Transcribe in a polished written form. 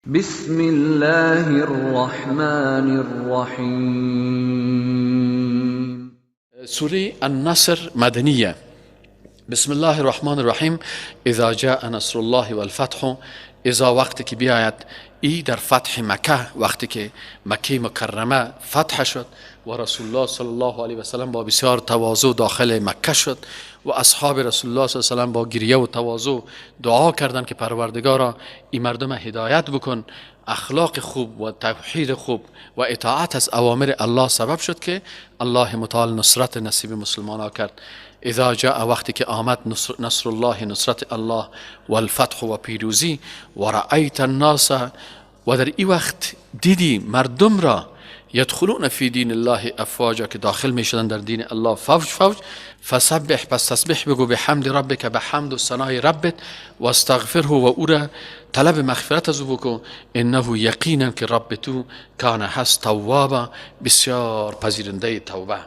بسم الله الرحمن الرحیم. سوره النصر مدنیه. بسم الله الرحمن الرحیم. اذا جاء نصر الله والفتح، اذا وقتی که بیاید ای در فتح مکه، وقتی که مکه مکرمه فتح شد و رسول الله صلی الله علیه و سلم با بسیار تواضع داخل مکه شد و اصحاب رسول الله صلی الله علیه و سلم با گریه و تواضع دعا کردند که پروردگارا این مردم هدایت بکن. اخلاق خوب و توحید خوب و اطاعت از اوامر الله سبب شد که الله متعال نصرت نصیب مسلمان ها کرد. اذا جاء، وقتی که آمد نصر الله، نصرت الله، و الفتح و پیروزی، و رأیت الناس، و در این وقت دیدی مردم را یدخلون فی دین الله افواجا، که داخل می شدن در دین الله فوج فوج. فسبح، پس تسبیح بگو، بحمد ربک، به حمد و ثنای ربت، و استغفره، و او را طلب مغفرت از او بکن. انه یقینا که رب تو کان هست توابا، بسیار پذیرنده توبه.